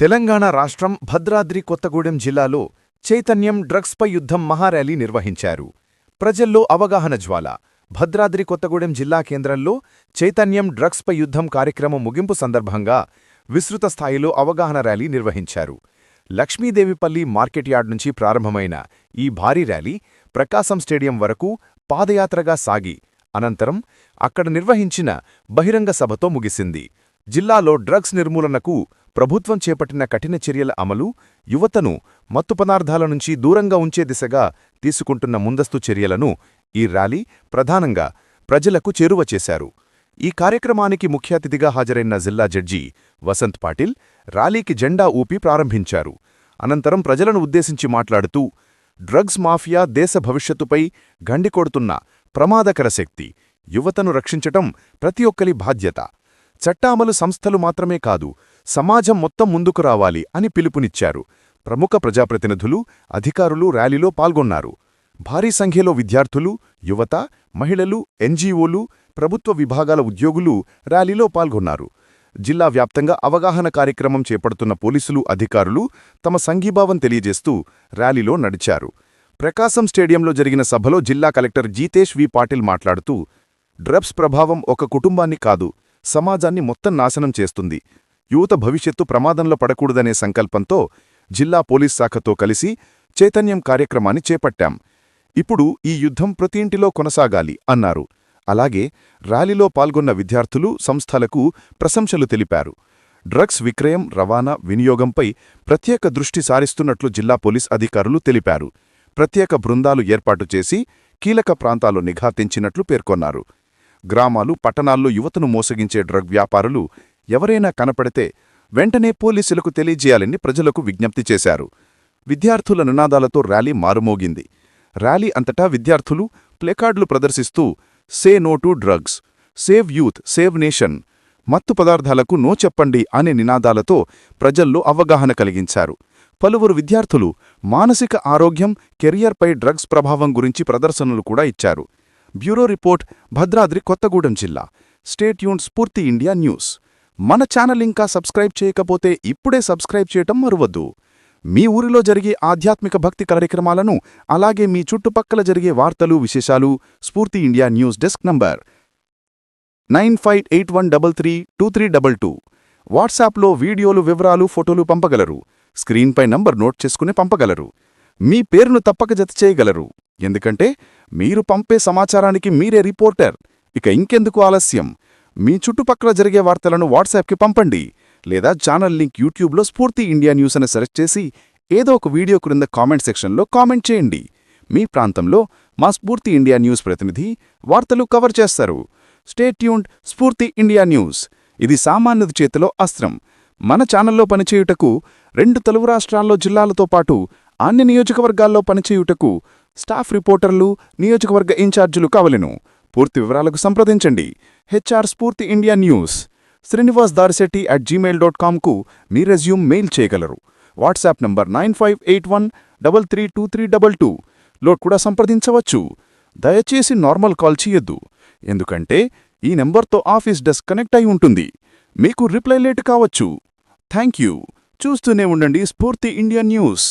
తెలంగాణ రాష్ట్రం భద్రాద్రి కొత్తగూడెం జిల్లాలో చైతన్యం డ్రగ్స్పై యుద్ధం మహార్యాలీ నిర్వహించారు. ప్రజల్లో అవగాహన జ్వాల. భద్రాద్రి కొత్తగూడెం జిల్లా కేంద్రంలో చైతన్యం డ్రగ్స్పై యుద్ధం కార్యక్రమం ముగింపు సందర్భంగా విస్తృత స్థాయిలో అవగాహన ర్యాలీ నిర్వహించారు. లక్ష్మీదేవిపల్లి మార్కెట్ యార్డ్ నుంచి ప్రారంభమైన ఈ భారీ ర్యాలీ ప్రకాశం స్టేడియం వరకు పాదయాత్రగా సాగి అనంతరం అక్కడ నిర్వహించిన బహిరంగ సభతో ముగిసింది. జిల్లాలో డ్రగ్స్ నిర్మూలనకు ప్రభుత్వం చేపట్టిన కఠిన చర్యల అమలు, యువతను మత్తు పదార్థాల నుంచి దూరంగా ఉంచే దిశగా తీసుకుంటున్న ముందస్తు చర్యలను ఈ ర్యాలీ ప్రధానంగా ప్రజలకు చేరువ చేశారు. ఈ కార్యక్రమానికి ముఖ్య అతిథిగా హాజరైన జిల్లా జడ్జి వసంత్ పాటిల్ ర్యాలీకి జెండా ఊపి ప్రారంభించారు. అనంతరం ప్రజలను ఉద్దేశించి మాట్లాడుతూ, డ్రగ్స్ మాఫియా దేశ భవిష్యత్తుపై గండికొడుతున్న ప్రమాదకర శక్తి, యువతను రక్షించటం ప్రతి ఒక్కరి బాధ్యత. చట్టామలు సంస్థలు మాత్రమే కాదు, సమాజం మొత్తం ముందుకు రావాలి అని పిలుపునిచ్చారు. ప్రముఖ ప్రజాప్రతినిధులు, అధికారులు ర్యాలీలో పాల్గొన్నారు. భారీ సంఖ్యలో విద్యార్థులు, యువత, మహిళలు, ఎన్జీఓలు, ప్రభుత్వ విభాగాల ఉద్యోగులు ర్యాలీలో పాల్గొన్నారు. జిల్లా వ్యాప్తంగా అవగాహన కార్యక్రమం చేపడుతున్న పోలీసులు, అధికారులు తమ సంఘీభావం తెలియజేస్తూ ర్యాలీలో నడిచారు. ప్రకాశం స్టేడియంలో జరిగిన సభలో జిల్లా కలెక్టర్ జీతేష్ వి పాటిల్ మాట్లాడుతూ, డ్రగ్స్ ప్రభావం ఒక కుటుంబాన్ని కాదు, సమాజాన్ని మొత్తం నాశనం చేస్తుంది. యువత భవిష్యత్తు ప్రమాదంలో పడకూడదనే సంకల్పంతో జిల్లా పోలీస్ శాఖతో కలిసి చైతన్యం కార్యక్రమాన్ని చేపట్టాం. ఇప్పుడు ఈ యుద్ధం ప్రతి ఇంటిలో కొనసాగాలి అన్నారు. అలాగే ర్యాలీలో పాల్గొన్న విద్యార్థులు, సంస్థలకు ప్రశంసలు తెలిపారు. డ్రగ్స్ విక్రయం, రవాణా, వినియోగంపై ప్రత్యేక దృష్టి సారిస్తున్నట్లు జిల్లా పోలీస్ అధికారులు తెలిపారు. ప్రత్యేక బృందాలు ఏర్పాటు చేసి కీలక ప్రాంతాల్లో నిఘా తెంచినట్లు పేర్కొన్నారు. గ్రామాలు, పట్టణాల్లో యువతను మోసగించే డ్రగ్ వ్యాపారులు ఎవరైనా కనపడితే వెంటనే పోలీసులకు తెలియజేయాలని ప్రజలకు విజ్ఞప్తి చేశారు. విద్యార్థుల నినాదాలతో ర్యాలీ మారుమోగింది. ర్యాలీ అంతటా విద్యార్థులు ప్లేకార్డులు ప్రదర్శిస్తూ say no to drugs, save youth, save nation, మత్తు పదార్థాలకు నో చెప్పండి అనే నినాదాలతో ప్రజల్లో అవగాహన కలిగించారు. పలువురు విద్యార్థులు మానసిక ఆరోగ్యం, కెరియర్పై డ్రగ్స్ ప్రభావం గురించి ప్రదర్శనలు కూడా ఇచ్చారు. బ్యూరో రిపోర్ట్, భద్రాద్రి కొత్తగూడెం జిల్లా. స్టే ట్యూన్డ్ స్ఫూర్తి ఇండియా న్యూస్. మన ఛానల్ ఇంకా సబ్స్క్రైబ్ చేయకపోతే ఇప్పుడే సబ్స్క్రైబ్ చేయటం మరువద్దు. మీ ఊరిలో జరిగే ఆధ్యాత్మిక భక్తి కార్యక్రమాలను, అలాగే మీ చుట్టుపక్కల జరిగే వార్తలు, విశేషాలు స్ఫూర్తి ఇండియా న్యూస్ డెస్క్ నంబర్ 9581332322. వాట్సాప్లో వీడియోలు, వివరాలు, ఫోటోలు పంపగలరు. స్క్రీన్పై నంబర్ నోట్ చేసుకుని పంపగలరు. మీ పేరును తప్పక జతచేయగలరు. ఎందుకంటే మీరు పంపే సమాచారానికి మీరే రిపోర్టర్. ఇక ఇంకెందుకు ఆలస్యం? మీ చుట్టుపక్కల జరిగే వార్తలను వాట్సాప్కి పంపండి. లేదా ఛానల్ లింక్ యూట్యూబ్లో స్ఫూర్తి ఇండియా న్యూస్ అని సెర్చ్ చేసి ఏదో ఒక వీడియో క్రింద కామెంట్ సెక్షన్లో కామెంట్ చేయండి. మీ ప్రాంతంలో మా స్ఫూర్తి ఇండియా న్యూస్ ప్రతినిధి వార్తలు కవర్ చేస్తారు. స్టే ట్యూన్డ్ స్ఫూర్తి ఇండియా న్యూస్. ఇది సామాన్యుడి చేతిలో అస్త్రం. మన ఛానల్లో పనిచేయుటకు 2 తెలుగు రాష్ట్రాల్లో జిల్లాలతో పాటు అన్ని నియోజకవర్గాల్లో పనిచేయుటకు స్టాఫ్ రిపోర్టర్లు, నియోజకవర్గ ఇన్ఛార్జీలు కావలెను. పూర్తి వివరాలకు సంప్రదించండి. హెచ్ఆర్ స్ఫూర్తి ఇండియా న్యూస్, srinivasdariseti@gmail.com కు మీ రెజ్యూమ్ మెయిల్ చేయగలరు. వాట్సాప్ నంబర్ 9581332322 లో కూడా సంప్రదించవచ్చు. దయచేసి నార్మల్ కాల్ చేయొద్దు, ఎందుకంటే ఈ నెంబర్తో ఆఫీస్ డెస్క్ కనెక్ట్ అయి ఉంటుంది. మీకు రిప్లై లేట్ కావచ్చు. Thank you. చూస్తూనే ఉండండి స్ఫూర్తి ఇండియా న్యూస్.